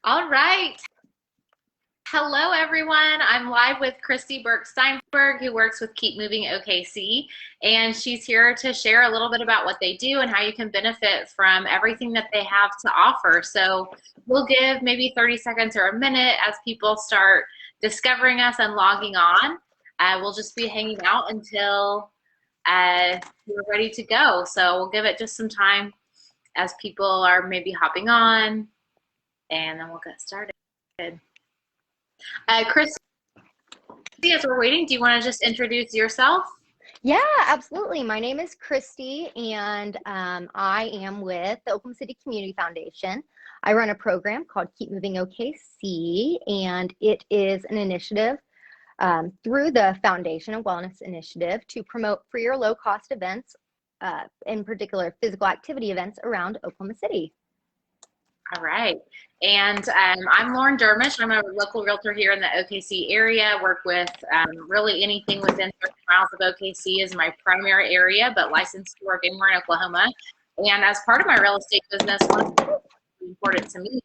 All right. Hello, everyone. I'm live with Kristi Birk Steinberg, who works with KeepMoving OKC, and she's here to share a little bit about what they do and how you can benefit from everything that they have to offer. So we'll give maybe 30 seconds or a minute as people start discovering us and logging on. We'll just be hanging out until we're ready to go. So we'll give it just some time as people are maybe hopping on, and then we'll get started. Kristi, as we're waiting, do you want to just introduce yourself? Yeah, absolutely. My name is Kristi, and I am with the Oklahoma City Community Foundation. I run a program called KeepMoving OKC, and it is an initiative through the foundation, a wellness initiative to promote free or low-cost events, in particular physical activity events around Oklahoma City. All right. And I'm Lauren Durmus. I'm a local realtor here in the OKC area. Work with really anything within 30 miles of OKC is my primary area, but licensed to work anywhere in Oklahoma. And as part of my real estate business, one of the things that's important to me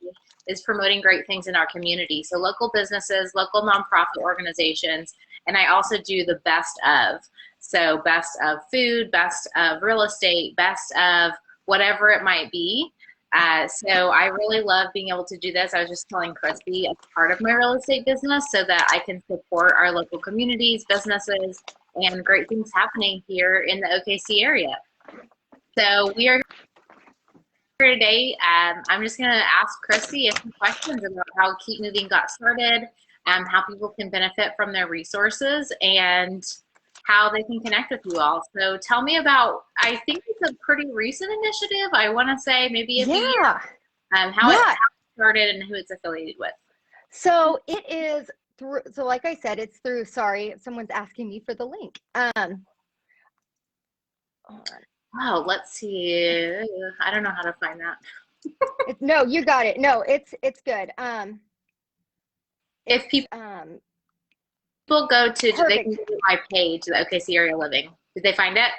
is promoting great things in our community. So local businesses, local nonprofit organizations, and I also do the best of. So best of food, best of real estate, best of whatever it might be. So I really love being able to do this. I was just telling Kristi, as part of my real estate business, so that I can support our local communities, businesses, and great things happening here in the OKC area. So we are here today. I'm just going to ask Kristi a few questions about how KeepMoving got started, how people can benefit from their resources, and how they can connect with you all. So tell me about, I think it's a pretty recent initiative. I want to say maybe a few years. How it started and who it's affiliated with. So it is through, so like I said, it's through, sorry, someone's asking me for the link. Oh, let's see. I don't know how to find that. No, you got it. No, it's good. If people go to, they can go to my page, the OKC Area Living. Did they find it?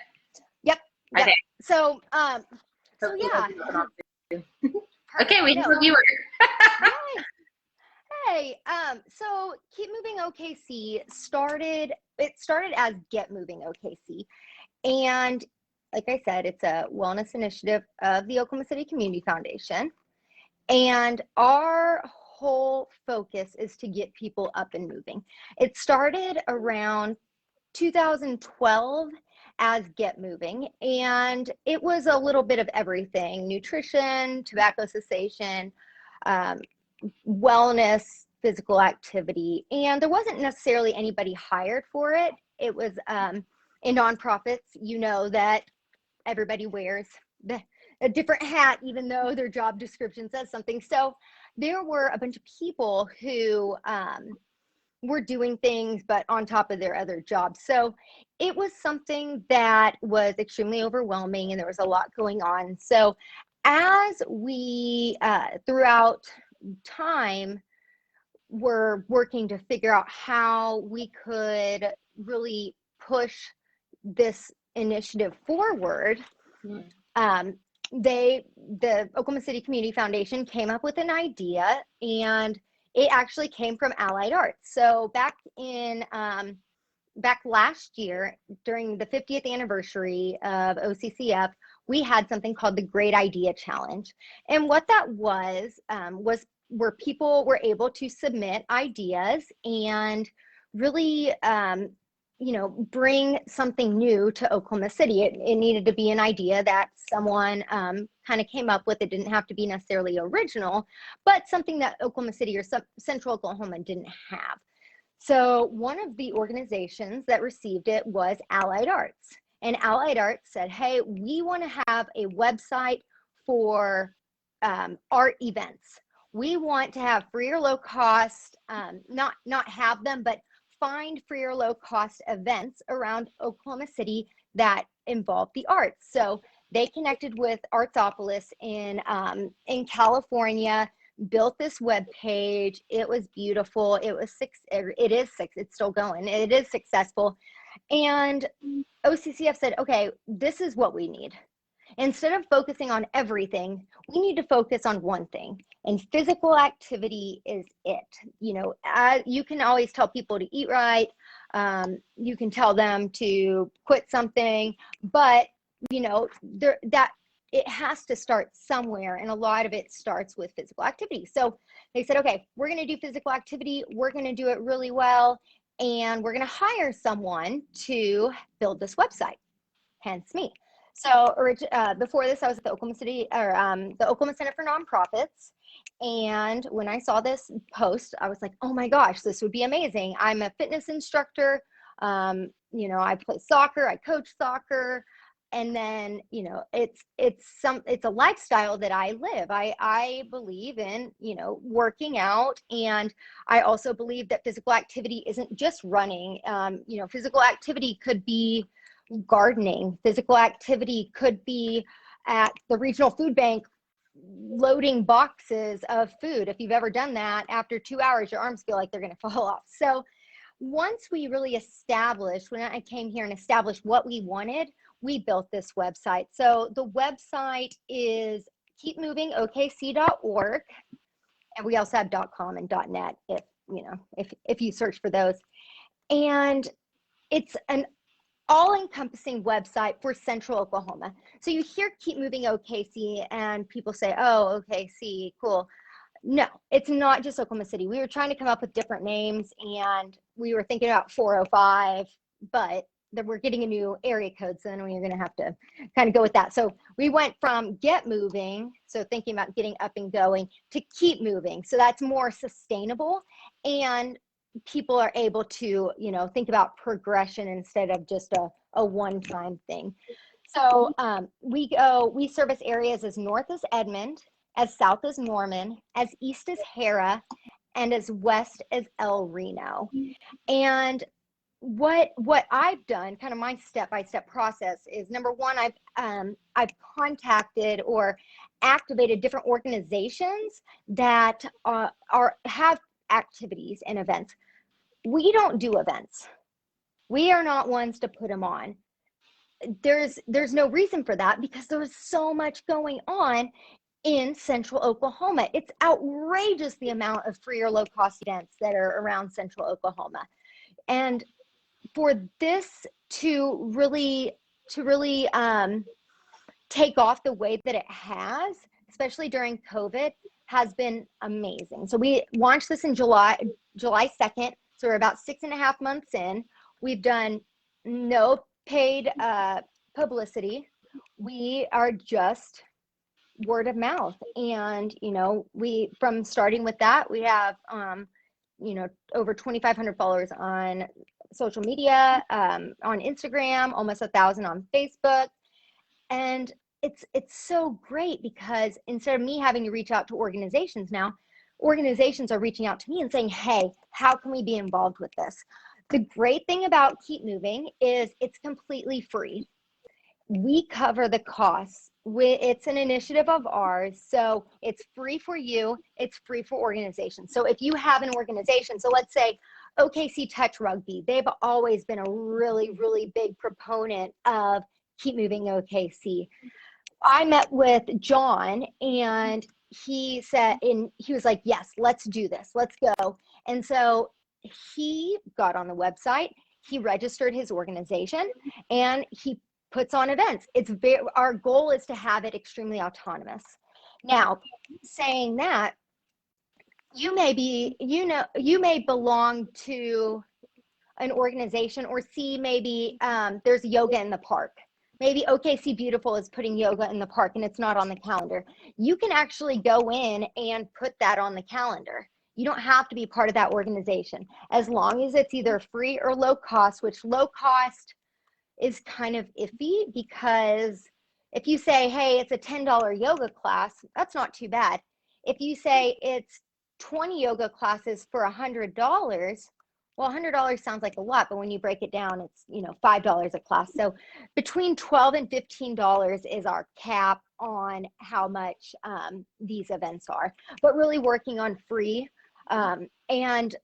Yep. Okay. So yeah. Okay, we have a viewer. Hey, so KeepMoving OKC started as Get Moving OKC. And like I said, it's a wellness initiative of the Oklahoma City Community Foundation. And our whole focus is to get people up and moving. It started around 2012 as Get Moving, and it was a little bit of everything: nutrition, tobacco cessation, wellness, physical activity. And there wasn't necessarily anybody hired for it. It was in nonprofits, you know that everybody wears a different hat, even though their job description says something. So there were a bunch of people who were doing things, but on top of their other jobs. So it was something that was extremely overwhelming, and there was a lot going on. So as we, throughout time, were working to figure out how we could really push this initiative forward, the Oklahoma City Community Foundation came up with an idea, and it actually came from Allied Arts. So back last year, during the 50th anniversary of OCCF, we had something called the Great Idea Challenge. And what that was where people were able to submit ideas and really bring something new to Oklahoma City. It needed to be an idea that someone kind of came up with. It didn't have to be necessarily original, but something that Oklahoma City or Central Oklahoma didn't have. So one of the organizations that received it was Allied Arts. And Allied Arts said, hey, we want to have a website for art events. We want to have free or low cost, not have them, but find free or low cost events around Oklahoma City that involve the arts. So they connected with Artsopolis in California, built this web page. It was beautiful. It's still going. It is successful. And OCCF said, okay, this is what we need. Instead of focusing on everything, we need to focus on one thing. And physical activity is it. You know, you can always tell people to eat right. You can tell them to quit something, but you know, that it has to start somewhere. And a lot of it starts with physical activity. So they said, okay, we're going to do physical activity. We're going to do it really well. And we're going to hire someone to build this website, hence me. So before this, I was at the Oklahoma the Oklahoma Center for Nonprofits. And when I saw this post, I was like, oh my gosh, this would be amazing. I'm a fitness instructor. You know, I play soccer, I coach soccer. And then, you know, it's a lifestyle that I live. I believe in, you know, working out. And I also believe that physical activity isn't just running. You know, physical activity could be gardening. Physical activity could be at the regional food bank loading boxes of food. If you've ever done that, after 2 hours, your arms feel like they're going to fall off. So once we really established, when I came here and established what we wanted, we built this website. So the website is keepmovingokc.org. And we also have .com and .net if, you know, if you search for those. And it's an all-encompassing website for Central Oklahoma. So you hear Keep Moving OKC and people say, oh, OKC, cool. No, it's not just Oklahoma City. We were trying to come up with different names and we were thinking about 405, but we're getting a new area code, so then we're going to have to kind of go with that. So we went from get moving, so thinking about getting up and going, to keep moving. So that's more sustainable, and people are able to, you know, think about progression instead of just a one-time thing. So we service areas as north as Edmond, as south as Norman, as east as Hera, and as west as El Reno. And what I've done, kind of my step-by-step process, is number one, I've contacted or activated different organizations that have activities and events. We don't do events. We are not ones to put them on. There's no reason for that because there's so much going on in Central Oklahoma. It's outrageous the amount of free or low cost events that are around Central Oklahoma. And for this to really take off the way that it has, especially during COVID, has been amazing. So we launched this in July 2nd. So we're about 6.5 months in. We've done no paid publicity. We are just word of mouth. And, you know, from starting with that, we have, you know, over 2,500 followers on social media, on Instagram, almost 1,000 on Facebook. And it's so great because instead of me having to reach out to organizations now, organizations are reaching out to me and saying, hey, how can we be involved with this? The great thing about Keep Moving is it's completely free. We cover the costs. It's an initiative of ours, so it's free for you. It's free for organizations. So if you have an organization, so let's say OKC Touch Rugby, they've always been a really, really big proponent of Keep Moving OKC. I met with John and he was like, yes, let's do this. Let's go. And so he got on the website, he registered his organization, and he puts on events. Our goal is to have it extremely autonomous. Now, saying that, you may belong to an organization or see maybe there's yoga in the park. Maybe OKC Beautiful is putting yoga in the park and it's not on the calendar. You can actually go in and put that on the calendar. You don't have to be part of that organization as long as it's either free or low cost, which low cost is kind of iffy because if you say, hey, it's a $10 yoga class, that's not too bad. If you say it's 20 yoga classes for $100, well, $100 sounds like a lot, but when you break it down, it's, you know, $5 a class. So between $12 and $15 is our cap on how much these events are, but really working on free. And,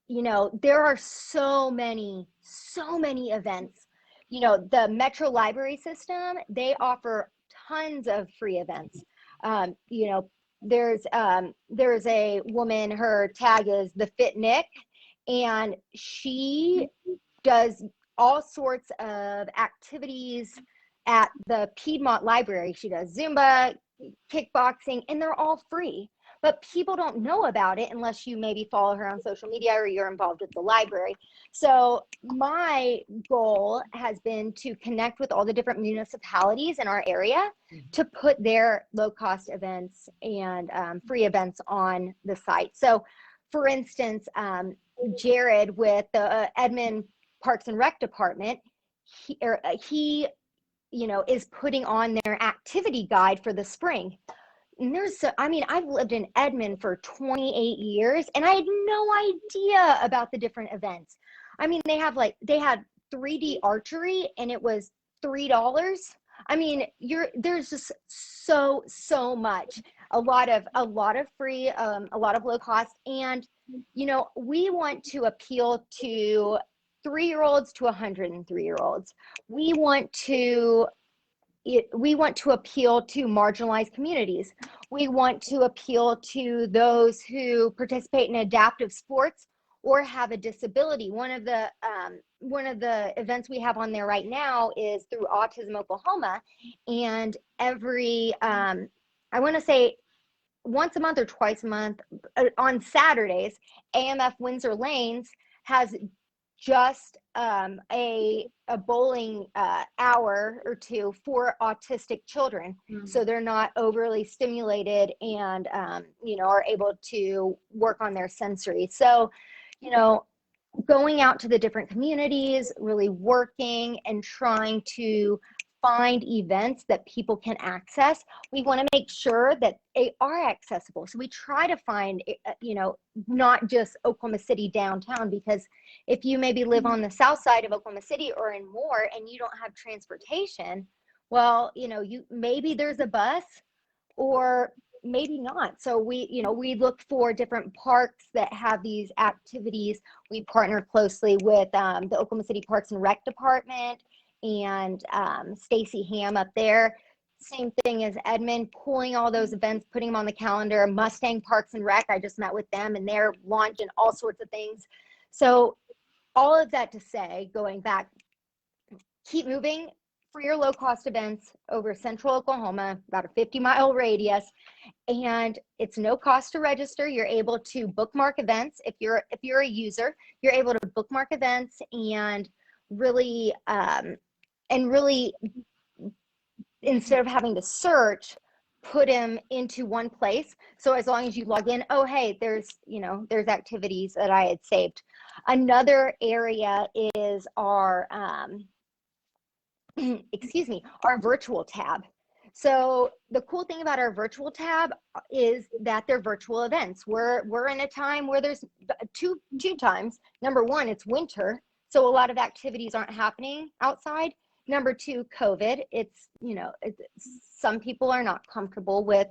you know, there are so many events. You know, the Metro Library System, they offer tons of free events. You know, there's a woman, her tag is the Fit Nick, and she does all sorts of activities at the Piedmont Library. She does Zumba, kickboxing, and they're all free. But people don't know about it unless you maybe follow her on social media or you're involved with the library. So my goal has been to connect with all the different municipalities in our area to put their low-cost events and free events on the site. So for instance, Jared with the Edmond Parks and Rec Department, he you know, is putting on their activity guide for the spring. And I mean, I've lived in Edmond for 28 years and I had no idea about the different events. I mean, they had 3D archery and it was $3. I mean, there's just so much, a lot of free, a lot of low cost. And, you know, we want to appeal to 3-year-olds to 103-year-olds. We want to appeal to marginalized communities. We want to appeal to those who participate in adaptive sports or have a disability. One of the events we have on there right now is through Autism Oklahoma, and every I want to say once a month or twice a month on Saturdays, AMF Windsor Lanes has just a bowling hour or two for autistic children. So they're not overly stimulated and you know, are able to work on their sensory. So, you know, going out to the different communities, really working and trying to find events that people can access. We want to make sure that they are accessible. So we try to find, you know, not just Oklahoma City downtown, because if you maybe live on the south side of Oklahoma City or in Moore and you don't have transportation, well, you know, maybe there's a bus or maybe not. So we look for different parks that have these activities. We partner closely with the Oklahoma City Parks and Rec Department and Stacy Ham up there. Same thing as Edmond, pulling all those events, putting them on the calendar. Mustang Parks and Rec, I just met with them and they're launching all sorts of things. So all of that to say, going back, keep moving for your low cost events over central Oklahoma, about a 50-mile radius. And it's no cost to register. You're able to bookmark events. If you're a user, you're able to bookmark events and really instead of having to search, put them into one place. So as long as you log in, oh, hey, there's activities that I had saved. Another area is our, our virtual tab. So the cool thing about our virtual tab is that they're virtual events. We're in a time where there's two times. Number one, it's winter, so a lot of activities aren't happening outside. Number two, COVID. Some people are not comfortable with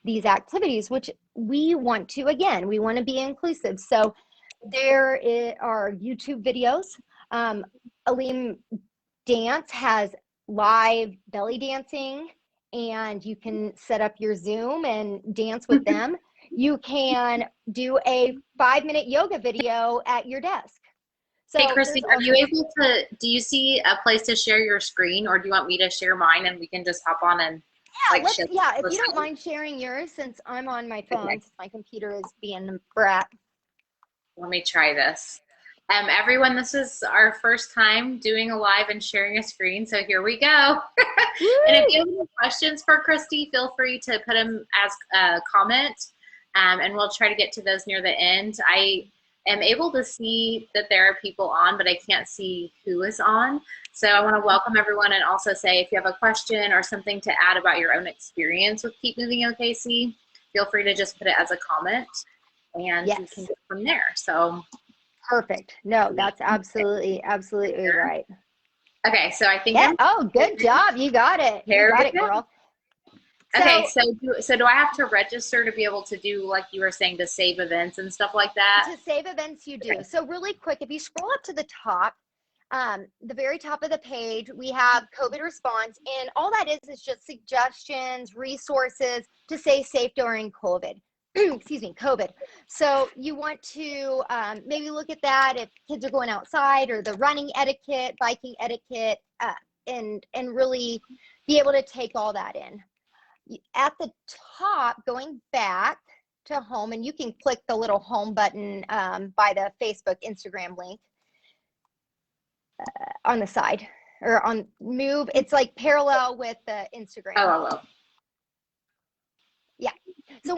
these activities, which we want to be inclusive. So there are YouTube videos. Aleem Dance has live belly dancing, and you can set up your Zoom and dance with them. You can do a 5-minute yoga video at your desk. So hey, Kristi, do you see a place to share your screen, or do you want me to share mine and we can just hop on and if you don't mind sharing yours, since I'm on my phone, okay. My computer is being a brat. Let me try this. Everyone, this is our first time doing a live and sharing a screen, so here we go. And if you have any questions for Kristi, feel free to put them as a comment, and we'll try to get to those near the end. I am able to see that there are people on, but I can't see who is on. So I want to welcome everyone and also say, if you have a question or something to add about your own experience with Keep Moving OKC, feel free to just put it as a comment, and we can go from there. So perfect. No, that's absolutely right. Okay, so I think oh, good job. You got it. You got it, girl. Okay, so do I have to register to be able to do, like you were saying, to save events and stuff like that? To save events, you do. Okay. So really quick, if you scroll up to the top, the very top of the page, we have COVID response, and all that is just suggestions, resources to stay safe during COVID. Excuse me, COVID. So you want to maybe look at that if kids are going outside, or the running etiquette, biking etiquette, and really be able to take all that in. At the top, going back to home, and you can click the little home button by the Facebook, Instagram link on the side, or on move. It's like parallel with the Instagram. Oh. Yeah. So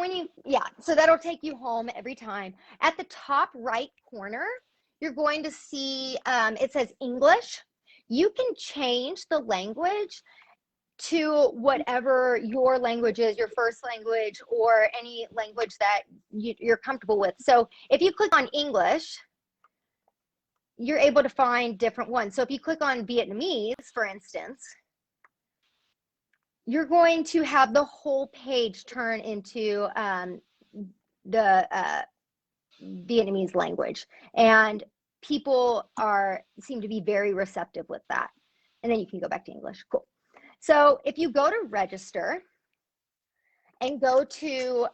so that'll take you home every time. At the top right corner, you're going to see, it says English. You can change the language to whatever your language is, your first language, or any language that you're comfortable with. So if you click on English, you're able to find different ones. So if you click on Vietnamese, for instance, you're going to have the whole page turn into the Vietnamese language, and people seem to be very receptive with that. And then you can go back to English. Cool. So if you go to register and go to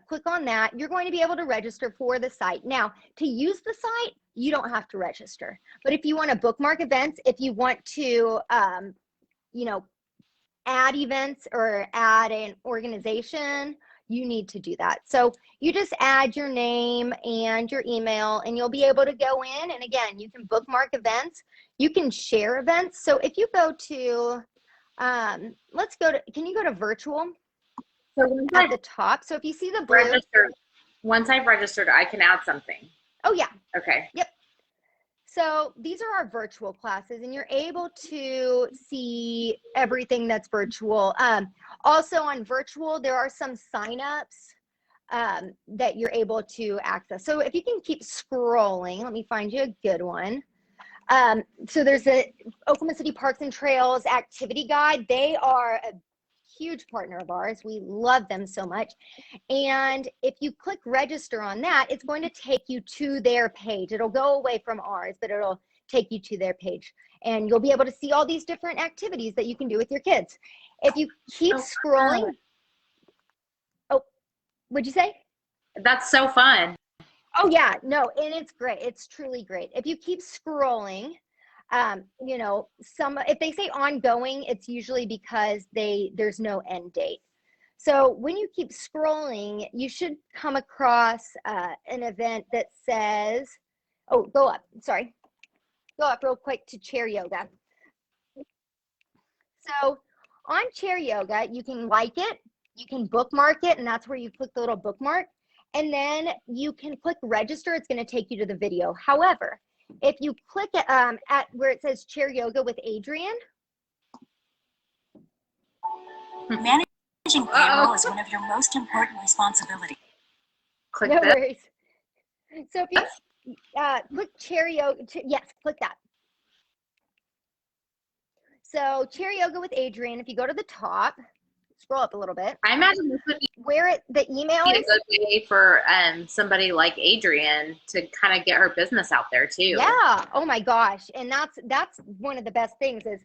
click on that, you're going to be able to register for the site. Now, to use the site, you don't have to register. But if you want to bookmark events, if you want to add events or add an organization, you need to do that. So you just add your name and your email, and you'll be able to go in. And again, you can bookmark events. You can share events. So if you go to, can you go to virtual? So at the top. So if you see the blue. Once I've registered, I can add something. Oh, yeah. Okay. Yep. So these are our virtual classes, and you're able to see everything that's virtual. Also on virtual, there are some signups that you're able to access. So if you can keep scrolling, let me find you a good one. So there's a Oklahoma City Parks and Trails activity guide. They are a huge partner of ours. We love them so much. And if you click register on that, it's going to take you to their page. It'll go away from ours, but it'll take you to their page. And you'll be able to see all these different activities that you can do with your kids. If you keep scrolling. Oh, what'd you say? That's so fun. Oh, yeah. No, and it's great. It's truly great. If you keep scrolling, if they say ongoing, it's usually because there's no end date. So when you keep scrolling, you should come across an event that says, go up real quick to chair yoga. So on chair yoga, you can like it, you can bookmark it, and that's where you click the little bookmark, and then you can click register. It's going to take you to the video. However, if you click at where it says chair yoga with Adrian. Managing payroll is one of your most important responsibilities. Click no worries. So if you click chair yoga, yes, click that. So chair yoga with Adrian, if you go to the top, scroll up a little bit. I imagine this would be the email is a good way for somebody like Adrian to kind of get her business out there too. Yeah. Oh my gosh. And that's one of the best things is,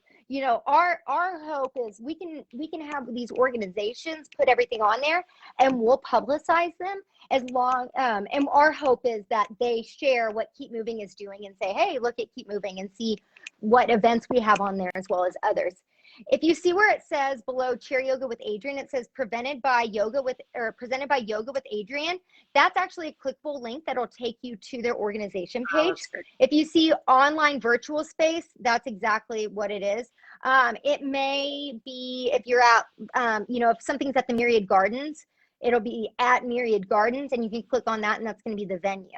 our hope is we can have these organizations put everything on there, and we'll publicize them as long and our hope is that they share what Keep Moving is doing and say, hey, look at Keep Moving, and see what events we have on there as well as others. If you see where it says below chair yoga with Adrian, it says presented by yoga with Adrian. That's actually a clickable link that'll take you to their organization page. If you see online virtual space, that's exactly what it is. It may be if you're at, if something's at the Myriad Gardens, it'll be at Myriad Gardens, and you can click on that, and that's going to be the venue.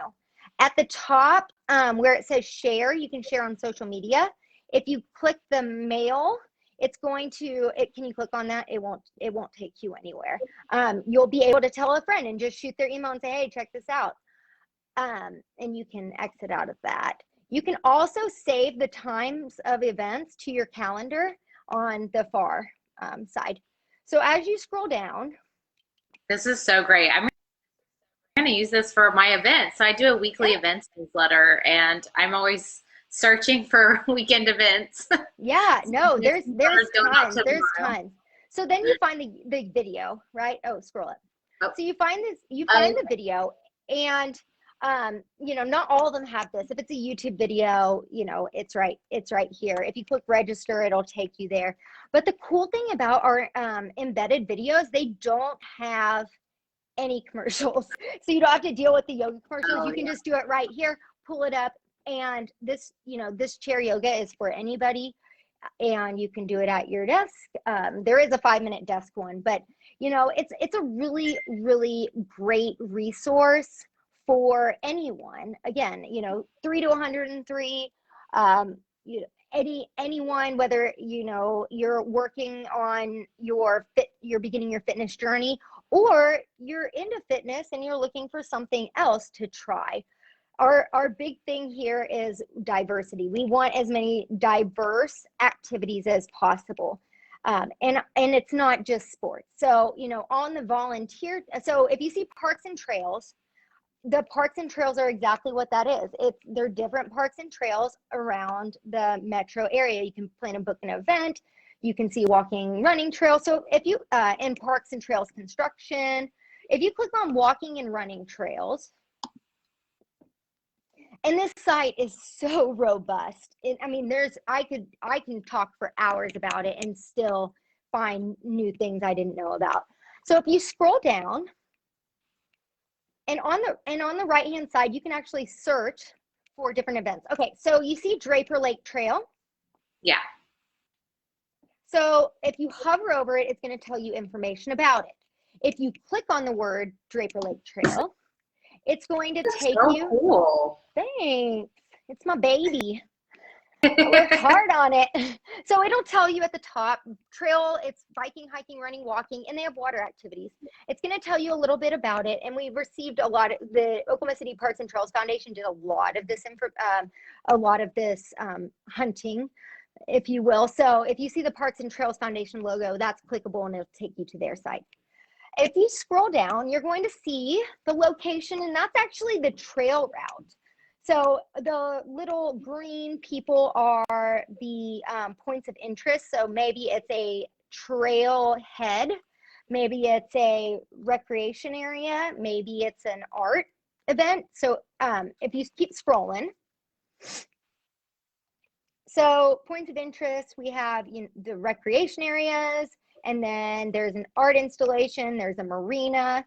At the top, where it says share, you can share on social media. If you click the mail, it's going to, can you click on that? It won't take you anywhere. You'll be able to tell a friend and just shoot their email and say, hey, check this out. And you can exit out of that. You can also save the times of events to your calendar on the far side. So as you scroll down. This is so great. I'm going kind of use this for my events. So I do a weekly events newsletter, and I'm always searching for weekend events. Yeah, no, there's tons. There's tomorrow. tons. So then you find the video, right? Oh, scroll up. Oh. So you find the video, and you know, not all of them have this. If it's a YouTube video, you know, it's right here. If you click register, it'll take you there. But the cool thing about our embedded videos, they don't have any commercials. So you don't have to deal with the yoga commercials. You can just do it right here, pull it up. And this, you know, this chair yoga is for anybody, and you can do it at your desk. There is a 5-minute desk one, but you know, it's a really, really great resource for anyone. Again, you know, 3 to 103, you know, anyone, whether, you know, you're working on you're beginning your fitness journey, or you're into fitness and you're looking for something else to try. Our big thing here is diversity. We want as many diverse activities as possible. And it's not just sports. So, you know, on the volunteer, so if you see parks and trails, the parks and trails are exactly what that is. They're different parks and trails around the metro area. You can plan and book an event. You can see walking, running trails. So if you, in parks and trails construction, if you click on walking and running trails, and this site is so robust. I mean, I can talk for hours about it and still find new things I didn't know about. So if you scroll down, and on the right-hand side, you can actually search for different events. Okay, so you see Draper Lake Trail? Yeah. So if you hover over it, it's going to tell you information about it. If you click on the word Draper Lake Trail, it's going to take you. Cool. Thanks. It's my baby. I worked hard on it. So it'll tell you at the top, trail, it's biking, hiking, running, walking, and they have water activities. It's going to tell you a little bit about it. And we've received a lot of, the Oklahoma City Parks and Trails Foundation did a lot of this hunting, if you will. So if you see the Parks and Trails Foundation logo, that's clickable and it'll take you to their site. If you scroll down, you're going to see the location, and that's actually the trail route. So the little green people are the points of interest. So maybe it's a trail head, maybe it's a recreation area, maybe it's an art event. So if you keep scrolling, so points of interest, we have, you know, the recreation areas, and then there's an art installation, there's a marina.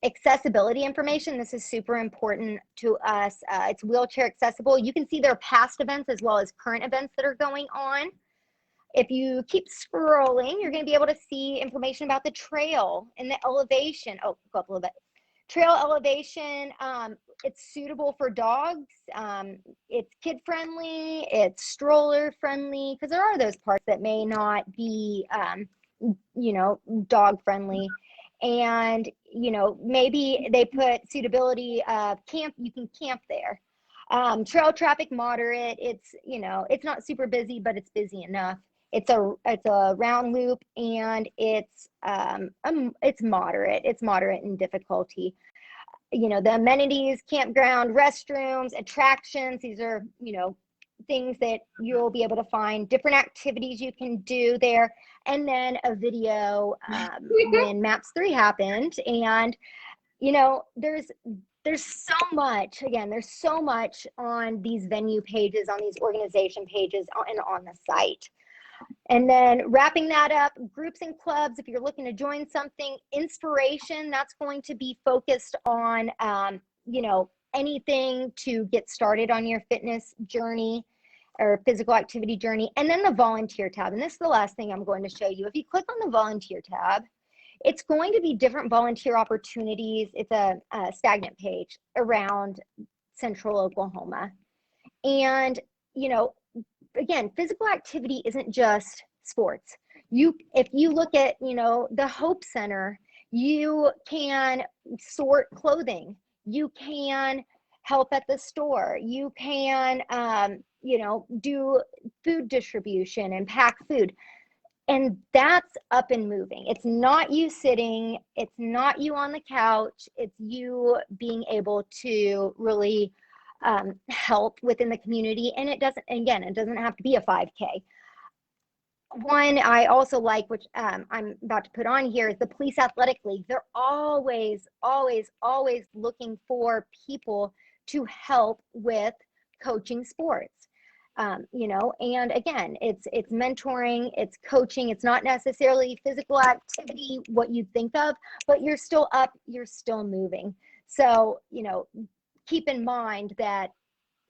Accessibility information, this is super important to us. It's wheelchair accessible. You can see their past events as well as current events that are going on. If you keep scrolling, you're going to be able to see information about the trail and the elevation. Oh, go up a little bit. Trail elevation, it's suitable for dogs. It's kid friendly, it's stroller friendly, because there are those parts that may not be, you know, dog friendly. And, you know, maybe they put suitability of camp, you can camp there. Trail traffic moderate, it's, you know, it's not super busy, but it's busy enough. It's a round loop, and it's moderate in difficulty. You know, the amenities, campground, restrooms, attractions, these are, you know, things that you'll be able to find, different activities you can do there. And then a video when MAPS 3 happened. And, you know, there's so much, again, there's so much on these venue pages, on these organization pages, and on the site. And then wrapping that up, groups and clubs, if you're looking to join something, inspiration, that's going to be focused on, you know, anything to get started on your fitness journey or physical activity journey. And then the volunteer tab. And this is the last thing I'm going to show you. If you click on the volunteer tab, it's going to be different volunteer opportunities. It's a stagnant page around central Oklahoma. And, you know, again, physical activity isn't just sports. If you look at, you know, the Hope Center, you can sort clothing. You can help at the store. You can, you know, do food distribution and pack food. And that's up and moving. It's not you sitting, it's not you on the couch, it's you being able to really help within the community. And it doesn't, again, it doesn't have to be a 5K. One I also like, which I'm about to put on here, is the Police Athletic League. They're always, always, always looking for people to help with coaching sports. You know, and again, it's mentoring, it's coaching. It's not necessarily physical activity, what you think of, but you're still up, you're still moving. So, you know, keep in mind that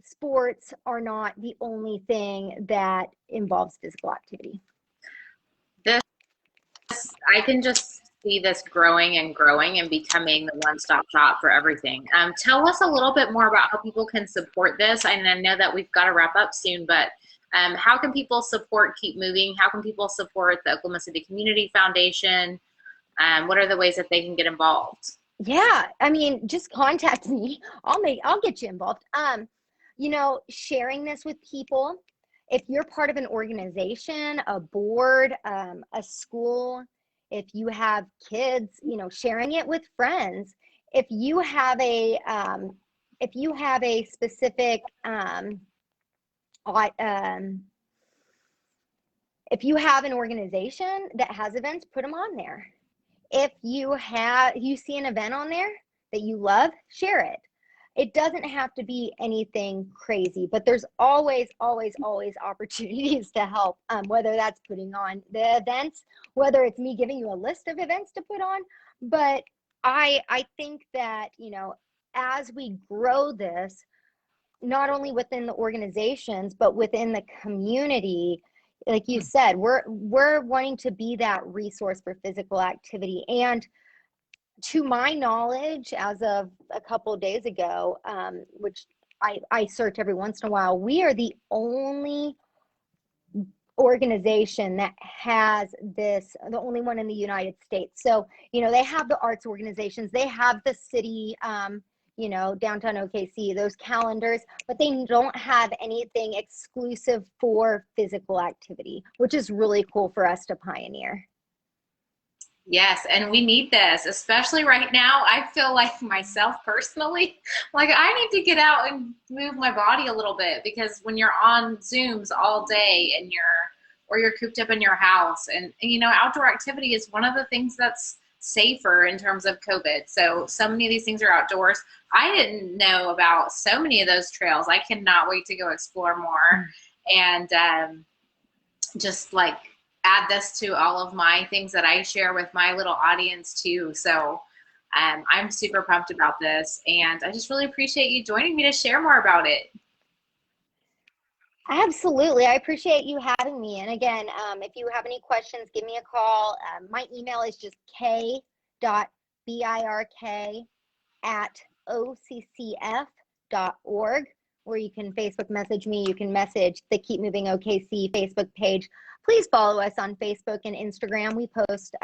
sports are not the only thing that involves physical activity. I can just see this growing and growing and becoming the one-stop shop for everything. Tell us a little bit more about how people can support this. And I know that we've got to wrap up soon, but how can people support Keep Moving? How can people support the Oklahoma City Community Foundation? What are the ways that they can get involved? Yeah, I mean, just contact me. I'll get you involved. You know, sharing this with people. If you're part of an organization, a board, a school, if you have kids, you know, sharing it with friends. If you have a specific, if you have an organization that has events, put them on there. If you see an event on there that you love, share it. It doesn't have to be anything crazy, but there's always, always, always opportunities to help, whether that's putting on the events, whether it's me giving you a list of events to put on. But I think that, you know, as we grow this, not only within the organizations, but within the community, like you said, we're wanting to be that resource for physical activity. And to my knowledge, as of a couple of days ago, which I search every once in a while, we are the only organization that has this, the only one in the United States. So, you know, they have the arts organizations, they have the city, you know, downtown OKC, those calendars, but they don't have anything exclusive for physical activity, which is really cool for us to pioneer. Yes, and we need this, especially right now. I feel like myself personally, like I need to get out and move my body a little bit, because when you're on Zooms all day and you're cooped up in your house, and you know, outdoor activity is one of the things that's safer in terms of COVID. So many of these things are outdoors. I didn't know about so many of those trails. I cannot wait to go explore more and just like add this to all of my things that I share with my little audience too. So I'm super pumped about this, and I just really appreciate you joining me to share more about it. Absolutely. I appreciate you having me. And again, if you have any questions, give me a call. My email is just k.birk@occf.org, where you can Facebook message me. You can message the Keep Moving OKC Facebook page. Please follow us on Facebook and Instagram. We post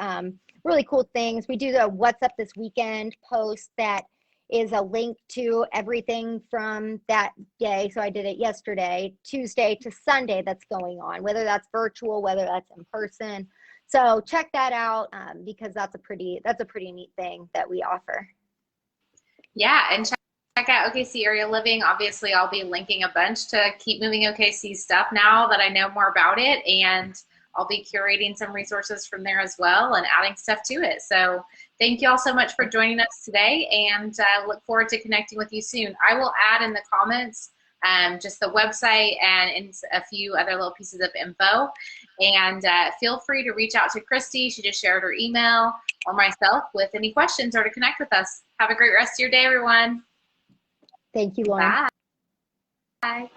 really cool things. We do the What's Up This Weekend post that is a link to everything from that day. So I did it yesterday, Tuesday to Sunday that's going on, whether that's virtual, whether that's in person. So check that out because that's a pretty neat thing that we offer. Yeah, and check out OKC Area Living. Obviously, I'll be linking a bunch to Keep Moving OKC stuff now that I know more about it, and I'll be curating some resources from there as well and adding stuff to it. So thank you all so much for joining us today, and look forward to connecting with you soon. I will add in the comments just the website and a few other little pieces of info. And feel free to reach out to Kristi. She just shared her email, or myself, with any questions or to connect with us. Have a great rest of your day, everyone. Thank you, Lauren. Bye. Bye.